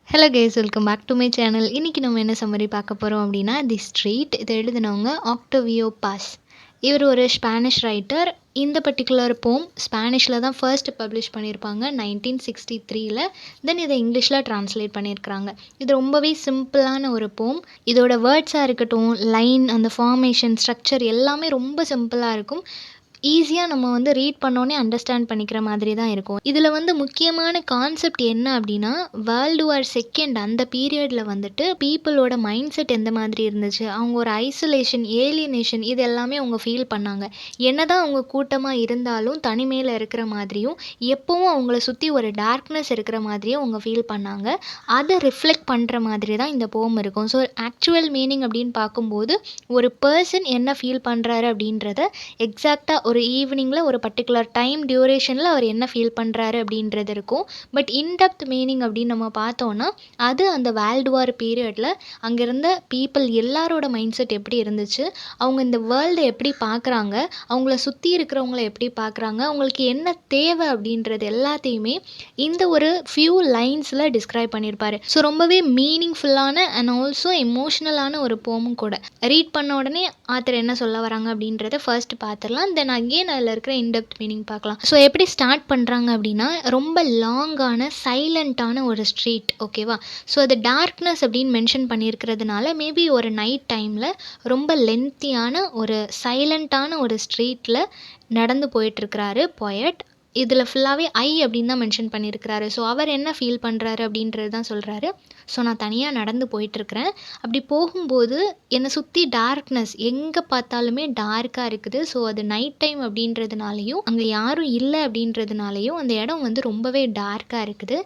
Hello guys, welcome back to my channel. இன்றைக்கி நம்ம என்ன சம்மரி பார்க்க போகிறோம் அப்படின்னா, தி ஸ்ட்ரீட். இதை எழுதினவங்க ஆக்டோவியோ பாஸ். இவர் ஒரு ஸ்பானிஷ் ரைட்டர். இந்த பர்டிகுலர் போம் ஸ்பானிஷில் தான் ஃபர்ஸ்ட் பப்ளிஷ் பண்ணியிருப்பாங்க 1963. தென் இதை இங்கிலீஷில் ட்ரான்ஸ்லேட் பண்ணியிருக்கிறாங்க. இது ரொம்பவே சிம்பிளான ஒரு போம். இதோட வேர்ட்ஸாக இருக்கட்டும், லைன், அந்த ஃபார்மேஷன், ஸ்ட்ரக்சர் எல்லாமே ரொம்ப சிம்பிளாக இருக்கும். ஈஸியாக நம்ம வந்து ரீட் பண்ணோன்னே அண்டர்ஸ்டாண்ட் பண்ணிக்கிற மாதிரி தான் இருக்கும். இதில் வந்து முக்கியமான கான்செப்ட் என்ன அப்படின்னா, வேர்ல்டு வார் செகண்ட் அந்த பீரியடில் வந்துட்டு பீப்புளோட மைண்ட் செட் எந்த மாதிரி இருந்துச்சு, அவங்க ஒரு ஐசோலேஷன், ஏலியனேஷன், இது எல்லாமே அவங்க ஃபீல் பண்ணாங்க. என்னதான் அவங்க கூட்டமாக இருந்தாலும் தனிமையில் இருக்கிற மாதிரியும், எப்போவும் அவங்கள சுற்றி ஒரு டார்க்னஸ் இருக்கிற மாதிரியும் அவங்க ஃபீல் பண்ணாங்க. அதை ரிஃப்ளெக்ட் பண்ணுற மாதிரி தான் இந்த போம் இருக்கும். ஸோ ஆக்சுவல் மீனிங் அப்படின்னு பார்க்கும்போது, ஒரு பர்சன் என்ன ஃபீல் பண்ணுறாரு அப்படின்றத எக்ஸாக்டாக ஒரு ஈவினிங்கில் ஒரு பர்டிகுலர் டைம் டியூரேஷனில் அவர் என்ன ஃபீல் பண்ணுறாரு அப்படின்றது இருக்கும். பட் இன்டெப்த் மீனிங் அப்படின்னு நம்ம பார்த்தோன்னா, அது அந்த வேர்ல்டு வார் பீரியடில் அங்கே இருந்த பீப்புள் எல்லாரோட மைண்ட் செட் எப்படி இருந்துச்சு, அவங்க இந்த வேர்ல்டை எப்படி பார்க்குறாங்க, அவங்கள சுற்றி இருக்கிறவங்கள எப்படி பார்க்குறாங்க, அவங்களுக்கு என்ன தேவை அப்படின்றது எல்லாத்தையுமே இந்த ஒரு ஃபியூ லைன்ஸில் டிஸ்கிரைப் பண்ணியிருப்பார். ஸோ ரொம்பவே மீனிங்ஃபுல்லான அண்ட் ஆல்சோ எமோஷ்னலான ஒரு போமும் கூட. ரீட் பண்ண உடனே ஆத்தர் என்ன சொல்ல வராங்க அப்படின்றத ஃபர்ஸ்ட் பார்த்துடலாம். தென் அகெயின் அதில் இருக்கிற இன்டெப்த் மீனிங் பார்க்கலாம். ஸோ எப்படி ஸ்டார்ட் பண்ணுறாங்க அப்படின்னா, ரொம்ப லாங்கான சைலண்ட்டான ஒரு ஸ்ட்ரீட், ஓகேவா. ஸோ அது டார்க்னஸ் அப்படின்னு மென்ஷன் பண்ணியிருக்கிறதுனால மேபி ஒரு நைட் டைமில் ரொம்ப லென்த்தியான ஒரு சைலண்ட்டான ஒரு ஸ்ட்ரீட்டில் நடந்து போயிட்டுருக்கிறாரு பொயட். இதில் ஃபுல்லாகவே ஐ அப்படின்னு தான் மென்ஷன் பண்ணியிருக்கிறாரு. ஸோ அவர் என்ன ஃபீல் பண்ணுறாரு அப்படின்றது தான் சொல்கிறாரு. ஸோ நான் தனியாக நடந்து போயிட்டுருக்கிறேன். அப்படி போகும்போது என்னை சுற்றி டார்க்னஸ், எங்கே பார்த்தாலுமே டார்க்காக இருக்குது. ஸோ அது நைட் டைம் அப்படின்றதுனாலையும் அங்கே யாரும் இல்லை அப்படின்றதுனாலையும் அந்த இடம் வந்து ரொம்பவே டார்க்காக இருக்குது.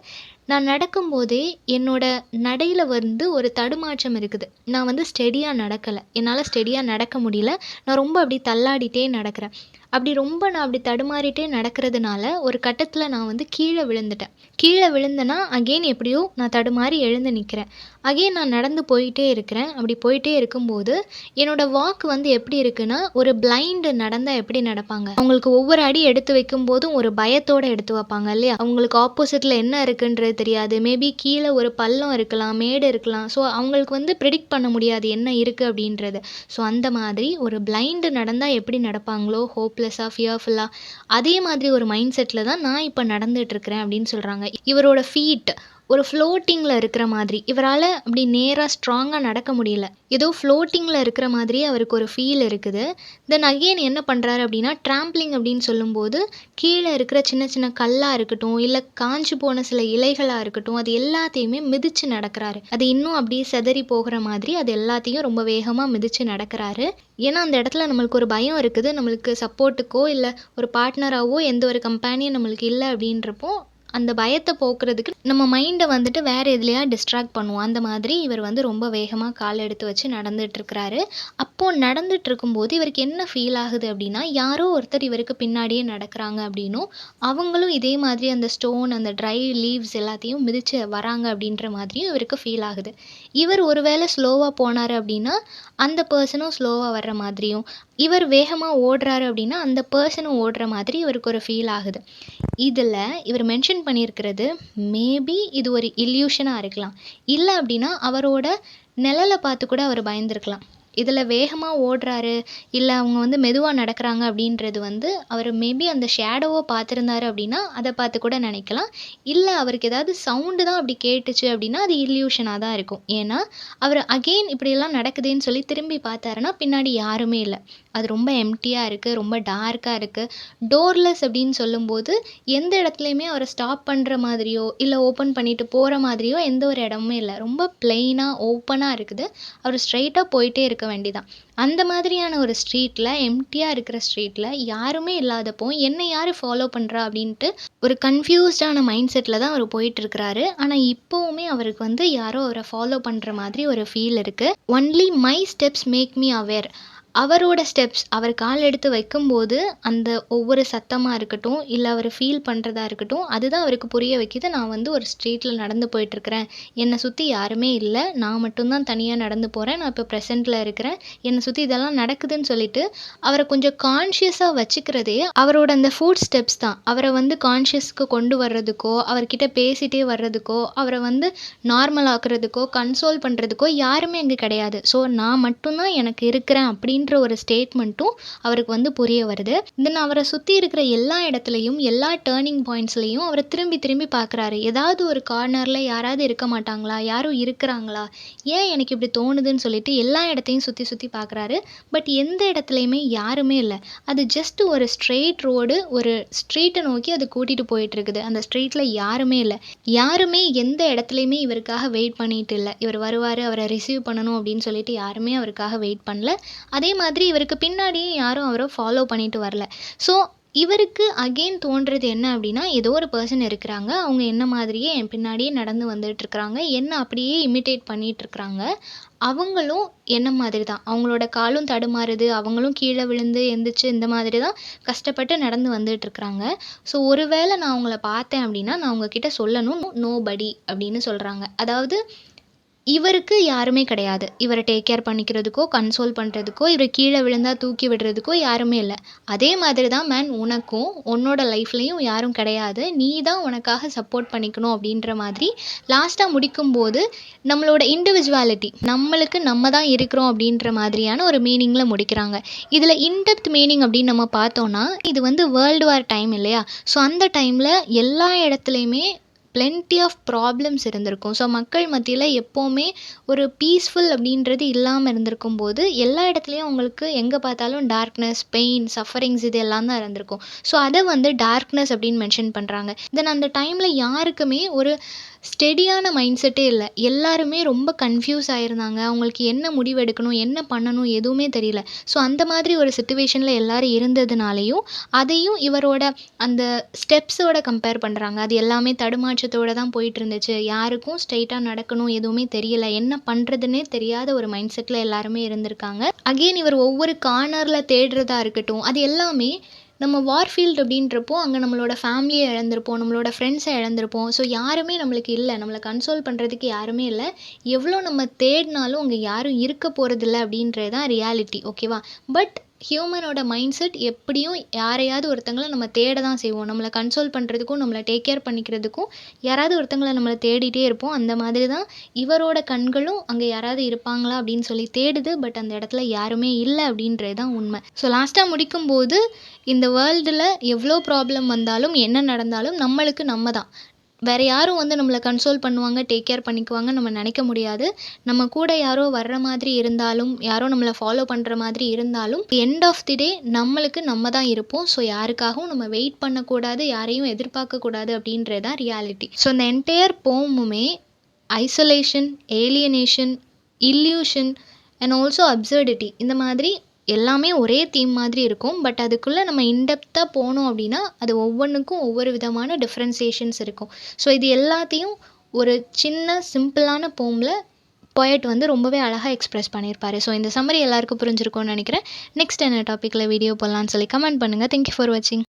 நான் நடக்கும்போதே என்னோட நடையில் வந்து ஒரு தடுமாற்றம் இருக்குது. நான் வந்து ஸ்டெடியாக நடக்கலை, என்னால் ஸ்டெடியாக நடக்க முடியல. நான் ரொம்ப அப்படி தள்ளாடிட்டே நடக்கிறேன். நான் அப்படி தடுமாறிட்டே நடக்கிறதுனால ஒரு கட்டத்தில் நான் வந்து கீழே விழுந்துட்டேன். கீழே விழுந்தேன்னா அகெயின் எப்படியோ நான் தடுமாறி எழுந்து நிற்கிறேன். அகெயின் நான் நடந்து போயிட்டே இருக்கிறேன். அப்படி போயிட்டே இருக்கும்போது என்னோடய வாக் வந்து எப்படி இருக்குன்னா, ஒரு பிளைண்டு நடந்தால் எப்படி நடப்பாங்க, அவங்களுக்கு ஒவ்வொரு அடி எடுத்து வைக்கும்போதும் ஒரு பயத்தோடு எடுத்து வைப்பாங்க இல்லையா. அவங்களுக்கு ஆப்போசிட்டில் என்ன இருக்குன்றது தெரியாது. மேபி கீழே ஒரு பள்ளம் இருக்கலாம், மேடு இருக்கலாம். ஸோ அவங்களுக்கு வந்து ப்ரெடிக்ட் பண்ண முடியாது என்ன இருக்குது அப்படின்றது. ஸோ அந்த மாதிரி ஒரு பிளைண்டு நடந்தால் எப்படி நடப்பாங்களோ, ஹோப்லெஸ்ஸாக, ஃபியர்ஃபுல்லாக, அதே மாதிரி ஒரு மைண்ட் செட்டில் தான் நான் இப்போ நடந்துகிட்ருக்கிறேன் அப்படின்னு சொல்கிறாங்க. இவரோட ஃபீட் ஒரு ஃப்ளோட்டிங்கில் இருக்கிற மாதிரி, இவரால் அப்படி நேராக ஸ்ட்ராங்காக நடக்க முடியல. ஏதோ ஃப்ளோட்டிங்கில் இருக்கிற மாதிரியே அவருக்கு ஒரு ஃபீல் இருக்குது. தென் அகெயின் என்ன பண்ணுறாரு அப்படின்னா, ட்ராம்ப்ளிங் அப்படின்னு சொல்லும்போது கீழே இருக்கிற சின்ன சின்ன கல்லாக இருக்கட்டும், இல்லை காஞ்சு போன சில இலைகளாக இருக்கட்டும், அது எல்லாத்தையுமே மிதித்து நடக்கிறாரு. அது இன்னும் அப்படியே செதறி போகிற மாதிரி அது எல்லாத்தையும் ரொம்ப வேகமாக மிதித்து நடக்கிறாரு. ஏன்னா அந்த இடத்துல நம்மளுக்கு ஒரு பயம் இருக்குது. நம்மளுக்கு சப்போர்ட்டுக்கோ இல்லை ஒரு பார்ட்னராகவோ எந்த ஒரு கம்பெனியும் நம்மளுக்கு இல்லை அப்படின்றப்போ அந்த பயத்தை போக்குறதுக்கு நம்ம மைண்டை வந்துட்டு வேறு எதுலையா டிஸ்ட்ராக்ட் பண்ணுவோம். அந்த மாதிரி இவர் வந்து ரொம்ப வேகமாக கால் எடுத்து வச்சு நடந்துகிட்ருக்கிறாரு. அப்போது நடந்துட்டு இருக்கும்போது இவருக்கு என்ன ஃபீல் ஆகுது அப்படின்னா, யாரோ ஒருத்தர் இவருக்கு பின்னாடியே நடக்கிறாங்க அப்படின்னும், அவங்களும் இதே மாதிரி அந்த ஸ்டோன், அந்த ட்ரை லீவ்ஸ் எல்லாத்தையும் மிதித்து வராங்க அப்படின்ற மாதிரியும் இவருக்கு ஃபீல் ஆகுது. இவர் ஒருவேளை ஸ்லோவாக போனார் அப்படின்னா அந்த பர்சனும் ஸ்லோவாக வர்ற மாதிரியும், இவர் வேகமாக ஓடுறாரு அப்படின்னா அந்த பர்சனும் ஓடுற மாதிரி இவருக்கு ஒரு ஃபீல் ஆகுது. இதில் இவர் மென்ஷன் பண்ணியிருக்கிறது, மேபி இது ஒரு இல்யூஷனாக இருக்கலாம். இல்லை அப்படின்னா அவரோட நிழலை பார்த்து கூட அவர் பயந்துருக்கலாம். இதில் வேகமாக ஓடுறாரு, இல்லை அவங்க வந்து மெதுவாக நடக்கிறாங்க அப்படின்றது வந்து அவர் மேபி அந்த ஷேடோவை பார்த்துருந்தாரு அப்படின்னா அதை பார்த்து கூட நினைக்கலாம். இல்லை அவருக்கு ஏதாவது சவுண்டு தான் அப்படி கேட்டுச்சு அப்படின்னா அது இல்யூஷனாக தான் இருக்கும். ஏன்னா அவர் அகெயின் இப்படியெல்லாம் நடக்குதுன்னு சொல்லி திரும்பி பார்த்தாருன்னா பின்னாடி யாருமே இல்லை. அது ரொம்ப எம்டியாக இருக்குது, ரொம்ப டார்க்காக இருக்குது. டோர்லெஸ் அப்படின்னு சொல்லும்போது எந்த இடத்துலையுமே அவரை ஸ்டாப் பண்ணுற மாதிரியோ இல்லை ஓப்பன் பண்ணிட்டு போகிற மாதிரியோ எந்த ஒரு இடமுமே இல்லை. ரொம்ப பிளெயினாக ஓப்பனாக இருக்குது. அவர் ஸ்ட்ரைட்டாக போயிட்டே இருக்க வேண்டிதான். அந்த மாதிரியான ஒரு ஸ்ட்ரீட்டில், எம்டியாக இருக்கிற ஸ்ட்ரீட்டில் யாருமே இல்லாதப்போ என்னை யார் ஃபாலோ பண்ணுறா அப்படின்ட்டு ஒரு கன்ஃபியூஸ்டான மைண்ட் செட்டில் தான் அவர் போயிட்டுருக்கிறாரு. ஆனால் இப்போவுமே அவருக்கு வந்து யாரோ அவரை ஃபாலோ பண்ணுற மாதிரி ஒரு ஃபீல் இருக்குது. Only my steps make me aware. அவரோட ஸ்டெப்ஸ் அவர் கால் எடுத்து வைக்கும்போது, அந்த ஒவ்வொரு சத்தமா இருக்கட்டும், இல்ல அவரு ஃபீல் பண்றதா இருக்கட்டும், அதுதான் அவருக்கு புரிய வைக்குது. நான் வந்து ஒரு ஸ்ட்ரீட்ல நடந்து போயிட்டுருக்கிறேன். என்ன சுத்தி யாருமே இல்ல. நான் மட்டும் தான் தனியா நடந்து போறேன். நான் இப்ப பிரசன்ட்ல இருக்கிறேன். என்ன சுத்தி இதெல்லாம் நடக்குதுன்னு சொல்லிட்டு, அவர கொஞ்சம் கான்ஷியஸா வச்சுக்கிறதே, அவரோட அந்த ஃபுட் ஸ்டெப்ஸ் தான். அவர வந்து கான்ஷியஸ்க்கு கொண்டு வர்றதுக்கோ, அவர்கிட்ட பேசிட்டே வர்றதுக்கோ, அவர வந்து நார்மல் ஆக்குறதுக்கோ, கன்சோல் பண்றதுக்கோ யாருமே அங்க கிடையாது. ஸோ நான் மட்டும் தான் எனக்கு இருக்கிறேன் அப்படின்ற ஒரு ஸ்டேட்மெண்ட்டும் அவருக்கு வந்து புரிய வருது. தென் அவர சுத்தி இருக்கிற எல்லா இடத்துலயும், எல்லா டர்னிங் பாயிண்ட்ஸ்லயும் அவர திரும்பி திரும்பி பார்க்குறாரு. ஏதாவது ஒரு கார்னர்ல யாராவது இருக்க மாட்டாங்களா? யாரும் இருக்கிறாங்களா? ஏன் எனக்கு இப்படி தோணுதுன்னு சொல்லிட்டு எல்லா இடத்தையும் சுத்தி சுத்தி பார்க்குறாரு. பட் எந்த இடத்துலயுமே யாருமே இல்ல. அது ஜஸ்ட் ஒரு ஸ்ட்ரெய்ட் ரோடு, ஒரு ஸ்ட்ரீட்ட நோக்கி அது கூட்டிட்டு போயிட்டு இருக்குது. அந்த ஸ்ட்ரீட்ல யாருமே இல்ல. யாருமே எந்த இடத்துலயுமே இவருக்காக வெயிட் பண்ணிட்டு இல்ல. இவர் வருவாரு, அவர ரிசீவ் பண்ணணும் அப்படின்னு சொல்லிட்டு யாருமே அவருக்காக வெயிட் பண்ணல. அதே மாதிரி இவருக்கு பின்னாடியும் யாரும் அவர ஃபாலோ பண்ணிட்டு வரல. ஸோ இவருக்கு அகெயின் தோன்றது என்ன அப்படின்னா, ஏதோ ஒரு பெர்சன் இருக்கிறாங்க. அவங்க என்ன மாதிரியே என் பின்னாடியே நடந்து வந்துட்டு இருக்கிறாங்க. என்ன அப்படியே இமிட்டேட் பண்ணிட்டு இருக்கிறாங்க. அவங்களும் என்ன மாதிரி தான். அவங்களோட காலும் தடுமாறுது. அவங்களும் கீழ விழுந்து எந்திரிச்சு இந்த மாதிரி தான் கஷ்டப்பட்டு நடந்து வந்துட்டு இருக்கிறாங்க. ஸோ ஒருவேள நான் அவங்கள பார்த்தேன் அப்படின்னா, நான் உங்ககிட்ட சொல்லணும். நோபடி அப்படின்னு சொல்றாங்க. அதாவது இவருக்கு யாருமே கிடையாது. இவர டேக் கேர் பண்ணிக்கிறதுக்கோ, கன்சோல் பண்றதுக்கோ, இவரு கீழ விழுந்தா தூக்கி விடுறதுக்கோ யாருமே இல்ல. அதே மாதிரி தான் மேன் உனக்கும், உன்னோட லைஃப்லயும் யாரும் கிடையாது. நீ தான் உனக்காக சப்போர்ட் பண்ணிக்கணும் அப்படின்ற மாதிரி லாஸ்ட்டா முடிக்கும்போது, நம்மளோட இண்டிவிஜுவாலிட்டி நம்மளுக்கு நம்ம தான் இருக்கிறோம் அப்படின்ற மாதிரியான ஒரு மீனிங்ல முடிக்கிறாங்க. இதுல இன் டெப்த் மீனிங் அப்படின்னு நம்ம பார்த்தோம்னா, இது வந்து வேர்ல்டு வார் டைம் இல்லையா? ஸோ அந்த டைம்ல எல்லா இடத்துலயுமே பிளென்டி ஆஃப் ப்ராப்ளம்ஸ் இருந்திருக்கும். ஸோ மக்கள் மத்தியில எப்பவுமே ஒரு பீஸ்ஃபுல் அப்படின்றது இல்லாம இருந்திருக்கும்போது, எல்லா இடத்துலயும் உங்களுக்கு எங்க பார்த்தாலும் டார்க்னஸ், பெயின், சஃபரிங்ஸ் இது எல்லாம் தான் இருந்திருக்கும். ஸோ அத வந்து டார்க்னஸ் அப்படின்னு மென்ஷன் பண்றாங்க. தென் அந்த டைம்ல யாருக்குமே ஒரு ஸ்டெடியான மைண்ட் செட்டே இல்ல. எல்லாருமே ரொம்ப கன்ஃப்யூஸ் ஆயிருந்தாங்க. அவங்களுக்கு என்ன முடிவெடுக்கணும், என்ன பண்ணணும் எதுவுமே தெரியல. ஸோ அந்த மாதிரி ஒரு சிச்சுவேஷன்ல எல்லாரும் இருந்ததுனாலயும், அதையும் இவரோட அந்த ஸ்டெப்ஸோட கம்பேர் பண்றாங்க. அது எல்லாமே தடுமாற்றத்தோட தான் போயிட்டுருந்துச்சு. யாருக்கும் ஸ்ட்ரெய்ட்டா நடக்கணும் எதுவுமே தெரியல. என்ன பண்றதுன்னே தெரியாத ஒரு மைண்ட் செட்ல எல்லாருமே இருந்திருக்காங்க. அகைன் இவர் ஒவ்வொரு கார்னர்ல தேடுறதா இருக்கட்டும், அது எல்லாமே நம்ம வார்ஃபீல்ட் அப்படின்றப்போ, அங்க நம்மளோட ஃபேமிலிய இழந்திருப்போம். நம்மளோட ஃப்ரெண்ட்ஸ இழந்திருப்போம். ஸோ யாருமே நம்மளுக்கு இல்ல. நம்மள கன்சோல் பண்றதுக்கு யாருமே இல்ல. எவ்வளோ நம்ம தேடினாலும் அங்க யாரும் இருக்க போறதில்ல அப்படின்றது தான் ரியாலிட்டி. ஓகேவா? பட் ஹியூமனோட மைண்ட் செட் எப்படியும் யாரையாவது ஒருத்தங்கள நம்ம தேட தான் செய்வோம். நம்மள கன்சோல் பண்றதுக்கும், நம்மள டேக் கேர் பண்ணிக்கிறதுக்கும் யாராவது ஒருத்தங்கள நம்மள தேடிட்டே இருப்போம். அந்த மாதிரி தான் இவரோட கண்களும் அங்க யாராவது இருப்பாங்களா அப்படின்னு சொல்லி தேடுது. பட் அந்த இடத்துல யாருமே இல்ல அப்படின்றது தான் உண்மை. ஸோ லாஸ்ட்டா முடிக்கும்போது, இந்த வேர்ல்டுல எவ்வளோ ப்ராப்ளம் வந்தாலும், என்ன நடந்தாலும் நம்மளுக்கு நம்ம தான். வேற யாரும் வந்து நம்மள கன்சோல் பண்ணுவாங்க, டேக் கேர் பண்ணிக்குவாங்கன்னு நம்ம நினைக்க முடியாது. நம்ம கூட யாரோ வர்ற மாதிரி இருந்தாலும், யாரோ நம்மள ஃபாலோ பண்ற மாதிரி இருந்தாலும், எண்ட் ஆஃப் தி டே நம்மளுக்கு நம்ம தான் இருப்போம். ஸோ யாருக்காகவும் நம்ம வெயிட் பண்ணக்கூடாது, யாரையும் எதிர்பார்க்கக்கூடாது அப்படின்றது தான் ரியாலிட்டி. ஸோ இந்த என்டையர் போமுமே isolation, alienation, illusion and also absurdity இந்த மாதிரி எல்லாமே ஒரே தீம் மாதிரி இருக்கும். பட் அதுக்குள்ள நம்ம இன்டெப்த்தா போனோம் அப்படின்னா, அது ஒவ்வொன்னுக்கும் ஒவ்வொரு விதமான டிஃபரன்சியேஷன்ஸ் இருக்கும். ஸோ இது எல்லாத்தையும் ஒரு சின்ன சிம்பிளான போம்ல போயட் வந்து ரொம்பவே அழகா எக்ஸ்பிரஸ் பண்ணியிருப்பாரு. ஸோ இந்த சம்மரி எல்லாருக்கும் புரிஞ்சிருக்கும்னு நினைக்கிறேன். நெக்ஸ்ட் என்ன டாபிக்ல வீடியோ போடலான்னு சொல்லி கமெண்ட் பண்ணுங்க. தேங்க் யூ ஃபார் வாட்சிங்.